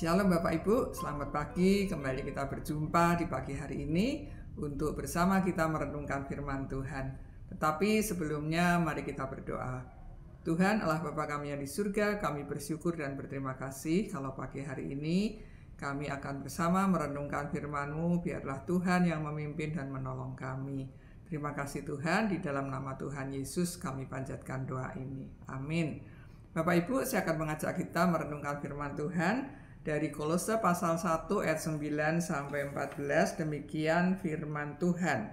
Shalom Bapak Ibu, selamat pagi. Kembali kita berjumpa di pagi hari ini untuk bersama kita merenungkan firman Tuhan. Tetapi sebelumnya mari kita berdoa. Tuhan Allah Bapa kami yang di surga, kami bersyukur dan berterima kasih kalau pagi hari ini kami akan bersama merenungkan firman-Mu. Biarlah Tuhan yang memimpin dan menolong kami. Terima kasih Tuhan, di dalam nama Tuhan Yesus kami panjatkan doa ini. Amin. Bapak Ibu, saya akan mengajak kita merenungkan firman Tuhan dari Kolose pasal 1 ayat 9 sampai 14. Demikian firman Tuhan.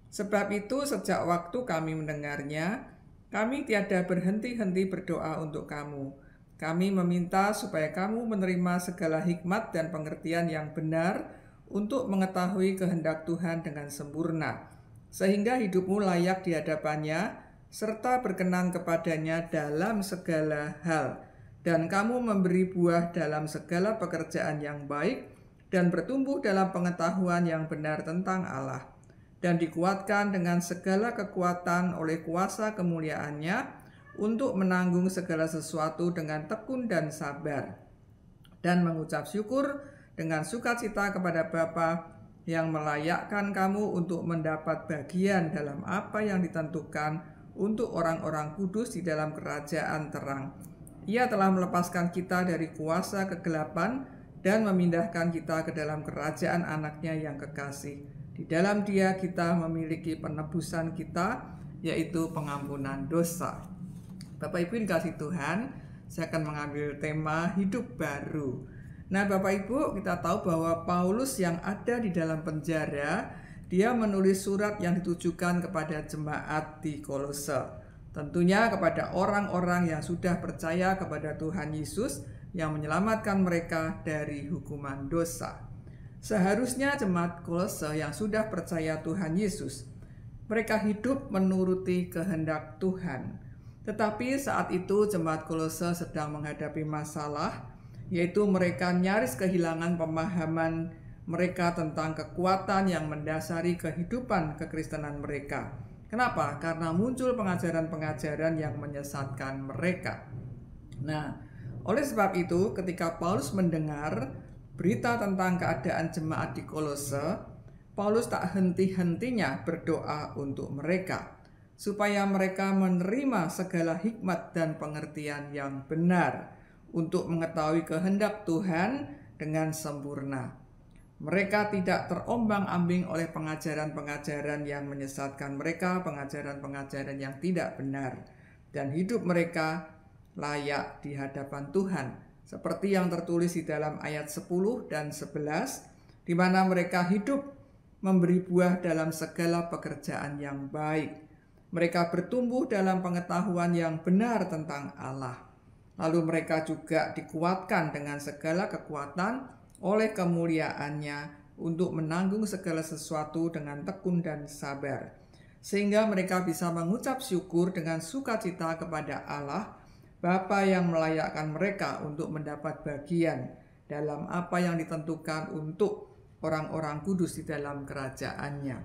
Sebab itu sejak waktu kami mendengarnya, kami tiada berhenti-henti berdoa untuk kamu. Kami meminta supaya kamu menerima segala hikmat dan pengertian yang benar untuk mengetahui kehendak Tuhan dengan sempurna, sehingga hidupmu layak di hadapannya, serta berkenan kepadanya dalam segala hal. Dan kamu memberi buah dalam segala pekerjaan yang baik dan bertumbuh dalam pengetahuan yang benar tentang Allah, dan dikuatkan dengan segala kekuatan oleh kuasa kemuliaannya untuk menanggung segala sesuatu dengan tekun dan sabar, dan mengucap syukur dengan sukacita kepada Bapa yang melayakkan kamu untuk mendapat bagian dalam apa yang ditentukan untuk orang-orang kudus di dalam kerajaan terang. Ia telah melepaskan kita dari kuasa kegelapan dan memindahkan kita ke dalam kerajaan anaknya yang kekasih. Di dalam Dia kita memiliki penebusan kita, yaitu pengampunan dosa. Bapak Ibu dikasih Tuhan, saya akan mengambil tema hidup baru. Nah Bapak Ibu, kita tahu bahwa Paulus yang ada di dalam penjara, dia menulis surat yang ditujukan kepada jemaat di Kolose. Tentunya kepada orang-orang yang sudah percaya kepada Tuhan Yesus yang menyelamatkan mereka dari hukuman dosa. Seharusnya jemaat Kolose yang sudah percaya Tuhan Yesus, mereka hidup menuruti kehendak Tuhan. Tetapi saat itu jemaat Kolose sedang menghadapi masalah, yaitu mereka nyaris kehilangan pemahaman mereka tentang kekuatan yang mendasari kehidupan kekristenan mereka. Kenapa? Karena muncul pengajaran-pengajaran yang menyesatkan mereka. Nah, oleh sebab itu ketika Paulus mendengar berita tentang keadaan jemaat di Kolose, Paulus tak henti-hentinya berdoa untuk mereka, supaya mereka menerima segala hikmat dan pengertian yang benar untuk mengetahui kehendak Tuhan dengan sempurna. Mereka tidak terombang-ambing oleh pengajaran-pengajaran yang menyesatkan mereka, pengajaran-pengajaran yang tidak benar, dan hidup mereka layak di hadapan Tuhan, seperti yang tertulis di dalam ayat 10 dan 11, di mana mereka hidup memberi buah dalam segala pekerjaan yang baik. Mereka bertumbuh dalam pengetahuan yang benar tentang Allah. Lalu mereka juga dikuatkan dengan segala kekuatan oleh kemuliaannya untuk menanggung segala sesuatu dengan tekun dan sabar, sehingga mereka bisa mengucap syukur dengan sukacita kepada Allah Bapa yang melayakkan mereka untuk mendapat bagian dalam apa yang ditentukan untuk orang-orang kudus di dalam kerajaannya.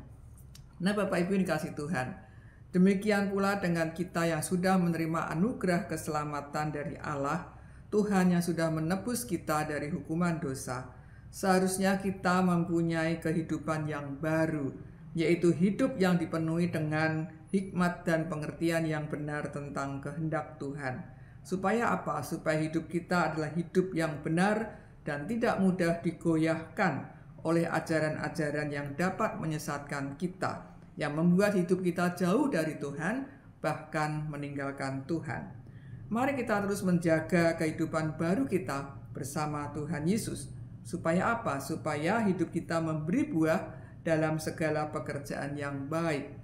Nah Bapak Ibu dikasih Tuhan, demikian pula dengan kita yang sudah menerima anugerah keselamatan dari Allah, Tuhan yang sudah menebus kita dari hukuman dosa. Seharusnya kita mempunyai kehidupan yang baru, yaitu hidup yang dipenuhi dengan hikmat dan pengertian yang benar tentang kehendak Tuhan. Supaya apa? Supaya hidup kita adalah hidup yang benar dan tidak mudah digoyahkan oleh ajaran-ajaran yang dapat menyesatkan kita, yang membuat hidup kita jauh dari Tuhan, bahkan meninggalkan Tuhan. Mari kita terus menjaga kehidupan baru kita bersama Tuhan Yesus. Supaya apa? Supaya hidup kita memberi buah dalam segala pekerjaan yang baik.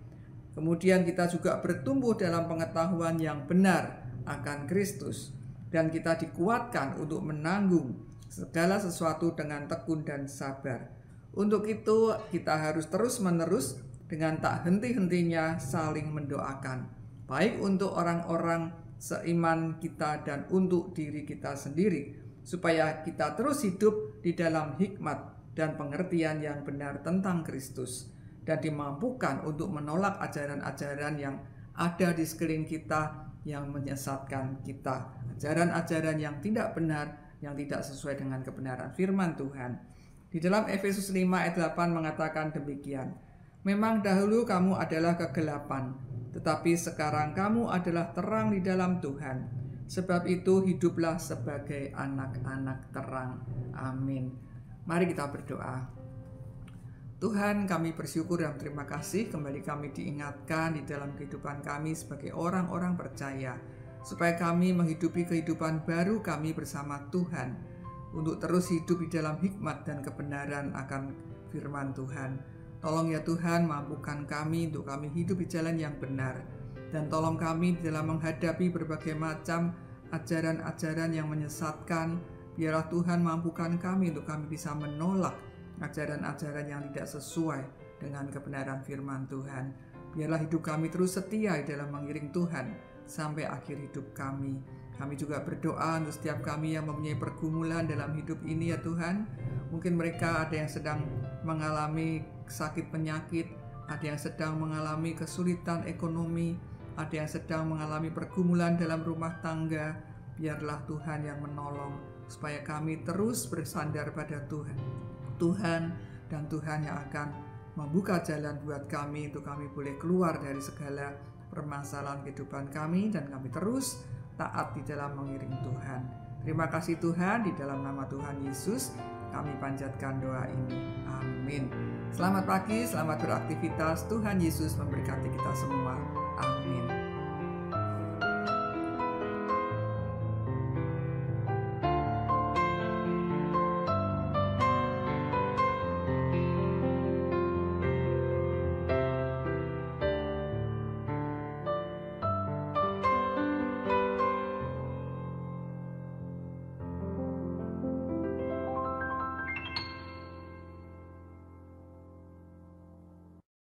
Kemudian kita juga bertumbuh dalam pengetahuan yang benar akan Kristus. Dan kita dikuatkan untuk menanggung segala sesuatu dengan tekun dan sabar. Untuk itu kita harus terus-menerus dengan tak henti-hentinya saling mendoakan. Baik untuk orang-orang seiman kita dan untuk diri kita sendiri, supaya kita terus hidup di dalam hikmat dan pengertian yang benar tentang Kristus, dan dimampukan untuk menolak ajaran-ajaran yang ada di sekeliling kita yang menyesatkan kita, ajaran-ajaran yang tidak benar yang tidak sesuai dengan kebenaran firman Tuhan. Di dalam Efesus 5 ayat 8 mengatakan demikian. Memang dahulu kamu adalah kegelapan, tetapi sekarang kamu adalah terang di dalam Tuhan. Sebab itu hiduplah sebagai anak-anak terang. Amin. Mari kita berdoa. Tuhan, kami bersyukur dan terima kasih kembali kami diingatkan di dalam kehidupan kami sebagai orang-orang percaya, supaya kami menghidupi kehidupan baru kami bersama Tuhan, untuk terus hidup di dalam hikmat dan kebenaran akan firman Tuhan. Tolong ya Tuhan, mampukan kami untuk kami hidup di jalan yang benar, dan tolong kami dalam menghadapi berbagai macam ajaran-ajaran yang menyesatkan. Biarlah Tuhan mampukan kami untuk kami bisa menolak ajaran-ajaran yang tidak sesuai dengan kebenaran firman Tuhan. Biarlah hidup kami terus setia dalam mengiring Tuhan sampai akhir hidup kami. Kami juga berdoa untuk setiap kami yang mempunyai pergumulan dalam hidup ini ya Tuhan. Mungkin mereka ada yang sedang mengalami sakit penyakit, ada yang sedang mengalami kesulitan ekonomi, ada yang sedang mengalami pergumulan dalam rumah tangga. Biarlah Tuhan yang menolong supaya kami terus bersandar pada Tuhan dan Tuhan yang akan membuka jalan buat kami untuk kami boleh keluar dari segala permasalahan kehidupan kami dan kami terus taat di dalam mengiring Tuhan. Terima kasih Tuhan, di dalam nama Tuhan Yesus kami panjatkan doa ini. Amin. Selamat pagi, selamat beraktivitas. Tuhan Yesus memberkati kita semua. Amin.